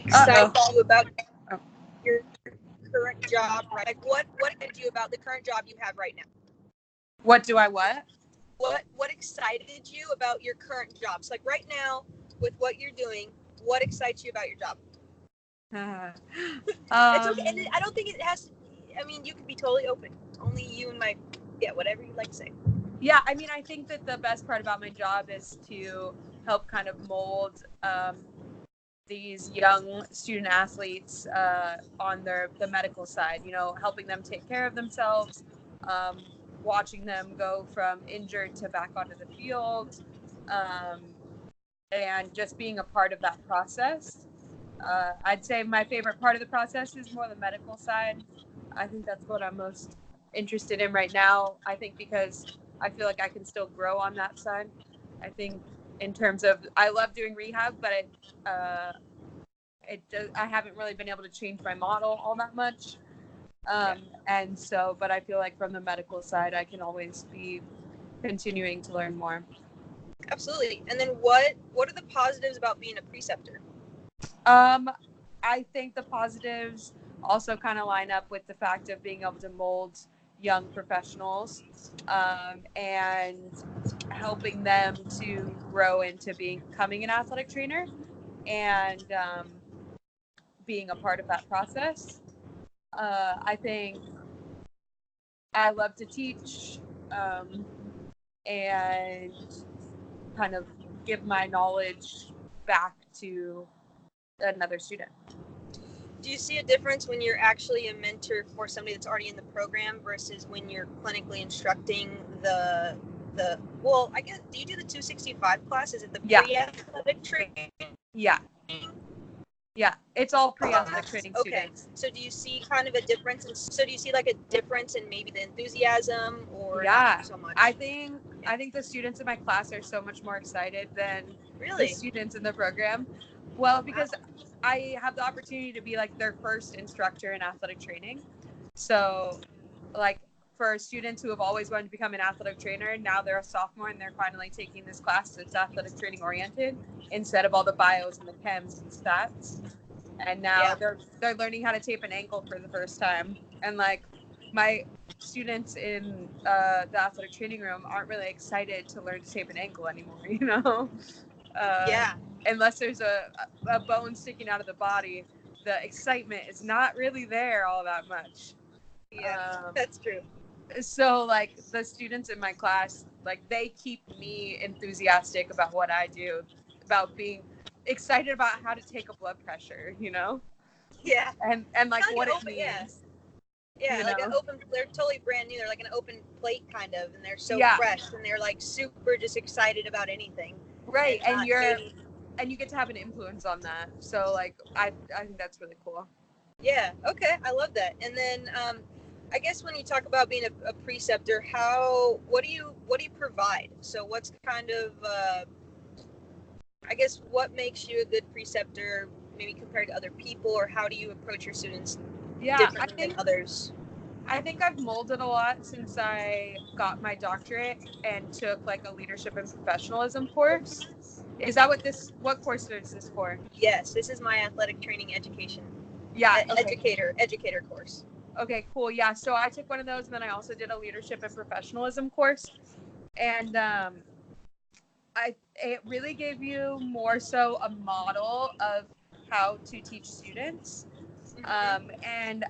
excites you about Oh. your current job, right? Like what excited you about the current job you have right now? What do I what? What excited you about your current job? So like right now with what you're doing, what excites you about your job? It's okay. And um, I don't think it has to, I mean, you could be totally open. Only you and my, yeah, whatever you'd like to say. yeah, I mean, I think that the best part about my job is to help kind of mold these young student athletes on the medical side, helping them take care of themselves, um, watching them go from injured to back onto the field, um, and just being a part of that process. I'd say my favorite part of the process is more the medical side. I think that's what I'm most interested in right now. I think because I feel like I can still grow on that side. I think in terms of I love doing rehab, but I haven't really been able to change my model all that much. Yeah, And so, but I feel like from the medical side, I can always be continuing to learn more. absolutely. And then what are the positives about being a preceptor? Um, I think the positives also kind of line up with the fact of being able to mold young professionals, and helping them to grow into becoming an athletic trainer, and being a part of that process. I think I love to teach, and kind of give my knowledge back to another student. Do you see a difference when you're actually a mentor for somebody that's already in the program versus when you're clinically instructing the well, I guess, do you do the 265 class? Is it the Yeah, pre-athletic training? yeah, yeah. It's all pre-athletic Class? training Okay. students. So do you see kind of a difference in, so do you see like a difference in maybe the enthusiasm or not Yeah, so I much? think Yeah. I think the students in my class are so much more excited than the Really? students in the program. Well, because Wow. I have the opportunity to be like their first instructor in athletic training. So, like for students who have always wanted to become an athletic trainer, now they're a sophomore and they're finally taking this class that's athletic training oriented instead of all the bios and the chems and stats. And now Yeah. they're learning how to tape an ankle for the first time. And like my students in the athletic training room aren't really excited to learn to tape an ankle anymore, uh, Yeah. unless there's a bone sticking out of the body. The excitement is not really there all that much. Yeah. Um, That's true. so like the students in my class, like they keep me enthusiastic about what I do, about being excited about how to take a blood pressure, Yeah. and like Kind of like what an it open, yeah. means, Yeah, you like an know. open, they're totally brand new. They're like an open plate kind of, and they're so Yeah, fresh and they're like super just excited about anything. And right. And not maybe, you get to have an influence on that. So like I think that's really cool. yeah, okay, I love that. And then I guess when you talk about being a preceptor, how, what do you provide? So what's kind of, I guess, what makes you a good preceptor, maybe compared to other people, or how do you approach your students Yeah, differently than others? I think I've molded a lot since I got my doctorate and took like a leadership and professionalism course. Is that what course is this for? Yes, this is my athletic training education, Yeah, okay. educator course. Okay, cool. Yeah, so I took one of those and then I also did a leadership and professionalism course. And it really gave you more so a model of how to teach students. Mm-hmm. And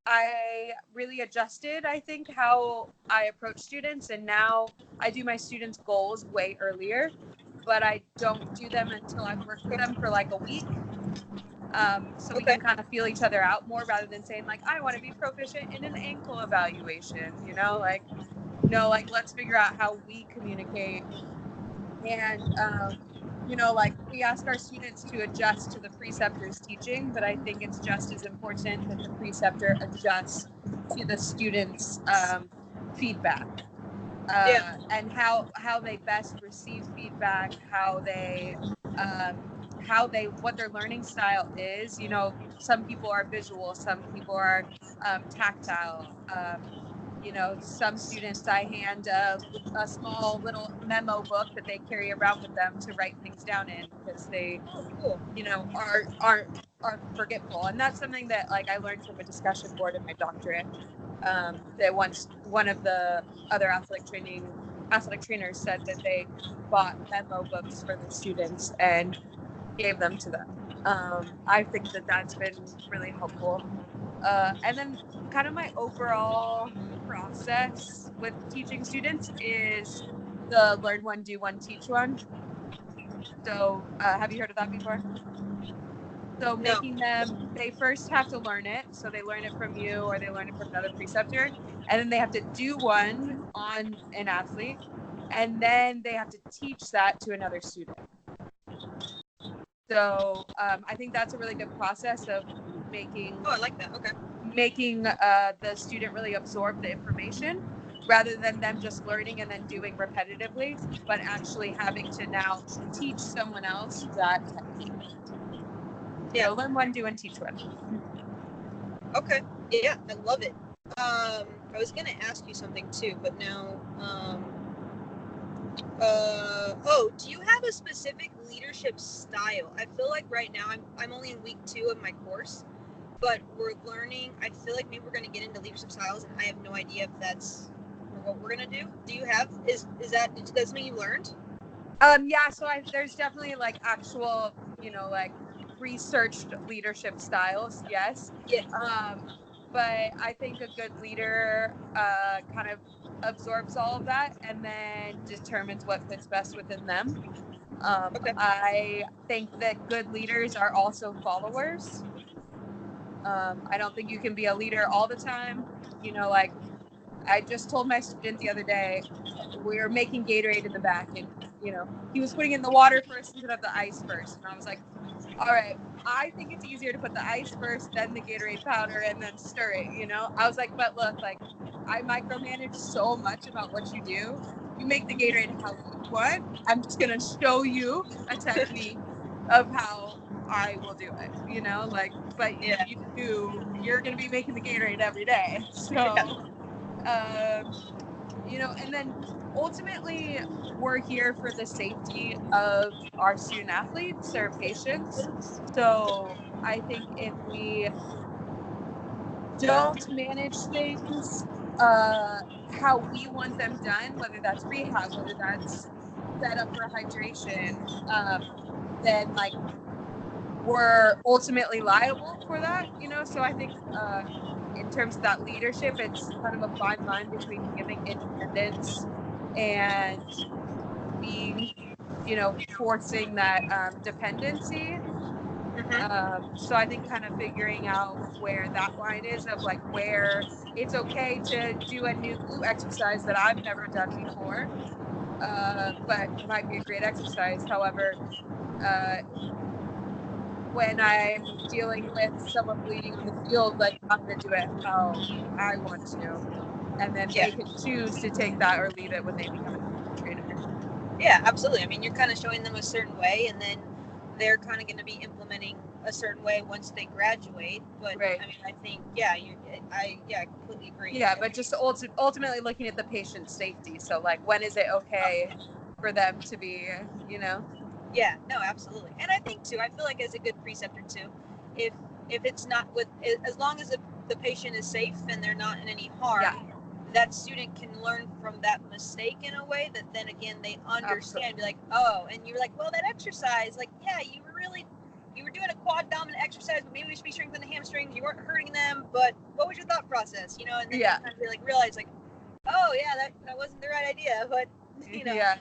I really adjusted, I think, how I approach students. And now I do my students' goals way earlier, but I don't do them until I've worked with them for like a week. So we Okay. can kind of feel each other out more rather than saying, like, I want to be proficient in an ankle evaluation, like, no, like, let's figure out how we communicate. And, like we ask our students to adjust to the preceptor's teaching, but I think it's just as important that the preceptor adjusts to the student's feedback, Yeah. and how they best receive feedback, um, what their learning style is. Some people are visual, some people are tactile. some students I hand a small little memo book that they carry around with them to write things down in, because they, Cool. are forgetful. And that's something that like I learned from a discussion board in my doctorate. That once one of the other athletic trainers said that they bought memo books for their students and gave them to them. I think that that's been really helpful. And then kind of my overall process with teaching students is the learn one, do one, teach one. So have you heard of that before? So No. making them, they first have to learn it. So they learn it from you or they learn it from another preceptor. And then they have to do one on an athlete. And then they have to teach that to another student. So I think that's a really good process of making Oh, I like that. Okay. the student really absorb the information rather than them just learning and then doing repetitively, but actually having to now teach someone else that technique. Yeah. So learn one, do one, teach one. Okay. Yeah, I love it. I was gonna ask you something too, but now, do you have a specific leadership style? I feel like right now I'm only in week 2 of my course, but we're learning. I feel like maybe we're gonna get into leadership styles, and I have no idea if that's what we're gonna do. Do you have? Is that something you learned? Yeah. So there's definitely like actual, like researched leadership styles. Yes. Yeah. But I think a good leader kind of absorbs all of that and then determines what fits best within them. Okay. I think that good leaders are also followers. I don't think you can be a leader all the time. Like I just told my student the other day, we were making Gatorade in the back, and he was putting in the water first instead of the ice first, and I was like, all right, I think it's easier to put the ice first, then the Gatorade powder, and then stir it. I was like, but look, like I micromanage so much about what you do. You make the Gatorade how you want. I'm just gonna show you a technique of how I will do it. But Yeah. you're gonna be making the Gatorade every day, so. And then ultimately we're here for the safety of our student athletes, their patients. So I think if we don't manage things how we want them done, whether that's rehab, whether that's set up for hydration, then like we're ultimately liable for that. So I think in terms of that leadership, it's kind of a fine line between giving independence and being, forcing that dependency. So I think kind of figuring out where that line is of like where it's okay to do a new glute exercise that I've never done before, but it might be a great exercise. However, when I'm dealing with someone bleeding on the field, like I'm going to do it how I want to. And then Yeah. they can choose to take that or leave it when they become a trainer. Yeah, absolutely. I mean, you're kind of showing them a certain way, and then they're kind of going to be implementing a certain way once they graduate. But right. I mean, I think, yeah, I completely agree. Yeah, but just ultimately looking at the patient's safety. So, like, when is it okay for them to be, Yeah, no, absolutely. And I think too, I feel like as a good preceptor too, if it's not as long as the patient is safe and they're not in any harm, that student can learn from that mistake in a way that then again they understand. Absolutely. Be like, oh, and you're like, well, that exercise, like, yeah, you were doing a quad dominant exercise, but maybe we should be strengthening the hamstrings. You weren't hurting them, but what was your thought process? And then you kind of like realize like, oh yeah, that wasn't the right idea, but Yeah.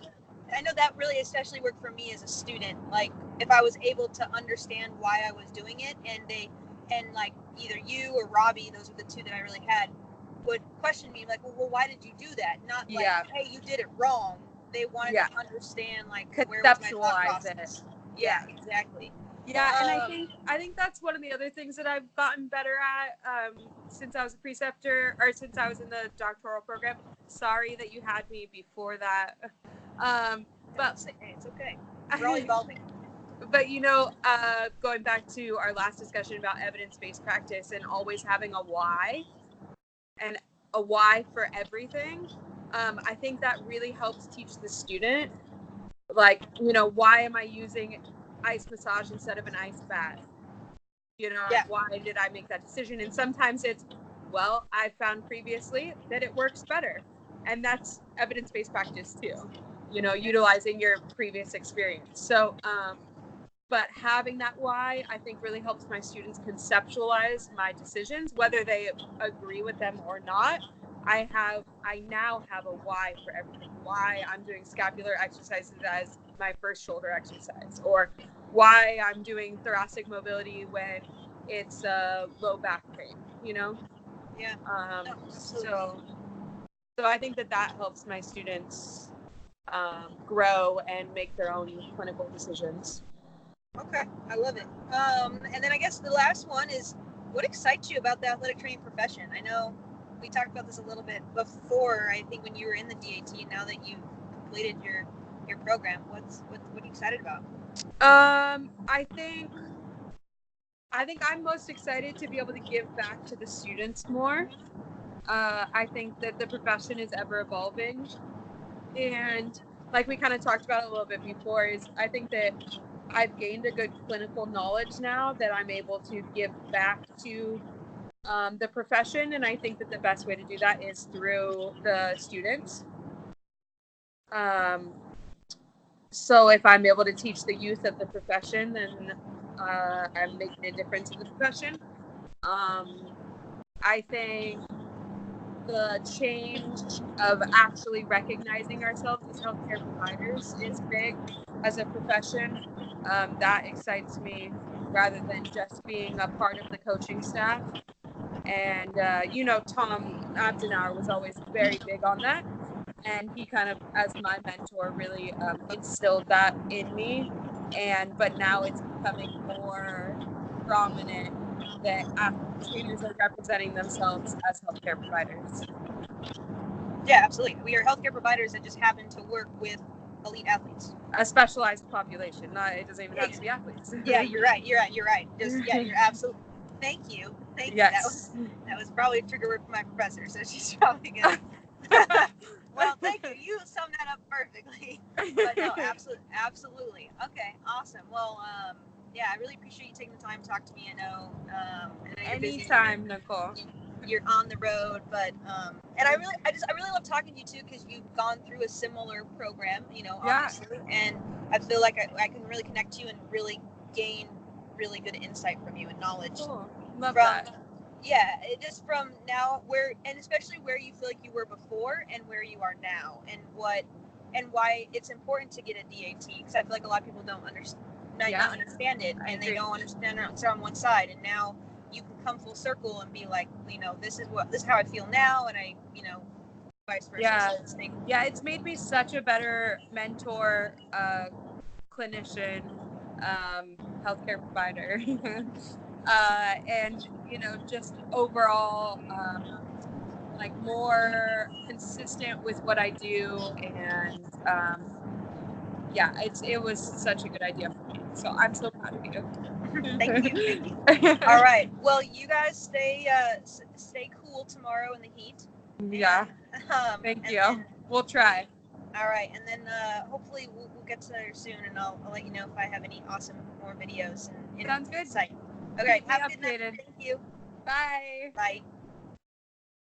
I know that really especially worked for me as a student. Like if I was able to understand why I was doing it, and like either you or Robbie, those are the two that I really had, would question me like, well, why did you do that? Not like, hey, you did it wrong. They wanted to understand like where was my thought process. Yeah, exactly. Yeah, and I think that's one of the other things that I've gotten better at since I was a preceptor or since I was in the doctoral program. Sorry that you had me before that. But it's okay. We're all evolving. But going back to our last discussion about evidence-based practice and always having a why, and a why for everything, I think that really helps teach the student, like, why am I using ice massage instead of an ice bath? Yeah. Why did I make that decision? And sometimes it's, well, I found previously that it works better. And that's evidence-based practice too, utilizing your previous experience. So, but having that why, I think, really helps my students conceptualize my decisions, whether they agree with them or not. I now have a why for everything. Why I'm doing scapular exercises as my first shoulder exercise, or why I'm doing thoracic mobility when it's low back pain. Yeah. No, absolutely. So I think that helps my students grow and make their own clinical decisions. Okay, I love it. And then I guess the last one is, what excites you about the athletic training profession? I know we talked about this a little bit before, I think, when you were in the DAT. Now that you've completed your program, what are you excited about? I think I'm most excited to be able to give back to the students more. I think that the profession is ever evolving, and like we kind of talked about a little bit before, is I think that I've gained a good clinical knowledge now that I'm able to give back to the profession, and I think that the best way to do that is through the students. So if I'm able to teach the youth of the profession, then I'm making a difference in the profession. I think the change of actually recognizing ourselves as healthcare providers is big as a profession. That excites me, rather than just being a part of the coaching staff. And, Tom Abdenauer was always very big on that. And he kind of, as my mentor, really instilled that in me. But now it's becoming more prominent that trainers are representing themselves as healthcare providers. Yeah, absolutely. We are healthcare providers that just happen to work with elite athletes. A specialized population. It doesn't even have to be athletes. Yeah, you're right. Just, yeah, you're absolutely. Thank you. Yes. That was probably a trigger word for my professor, so she's probably gonna. Well, thank you. You summed that up perfectly. But no, absolutely. Okay, awesome. Well, yeah, I really appreciate you taking the time to talk to me. I know you're busy. Anytime, Nicole. You're on the road, but and I really love talking to you too, because you've gone through a similar program, obviously, and I feel like I can really connect to you and really gain really good insight from you and knowledge. Cool. Love that. Yeah, just from now, and especially where you feel like you were before and where you are now, and why it's important to get a DAT, because I feel like a lot of people don't understand it, and they don't understand it on one side, and now you can come full circle and be like, this is how I feel now, and I, vice versa. Yeah, it's made me such a better mentor, clinician, healthcare provider, and just overall, like, more consistent with what I do, and yeah, it was such a good idea for me. So I'm so proud of you. Thank you. All right. Well, you guys stay cool tomorrow in the heat. Yeah. Thank you. We'll try. All right, and then hopefully we'll get to there soon, and I'll let you know if I have any awesome more videos. Sounds good. Okay. Have a good night. Thank you. Bye. Bye.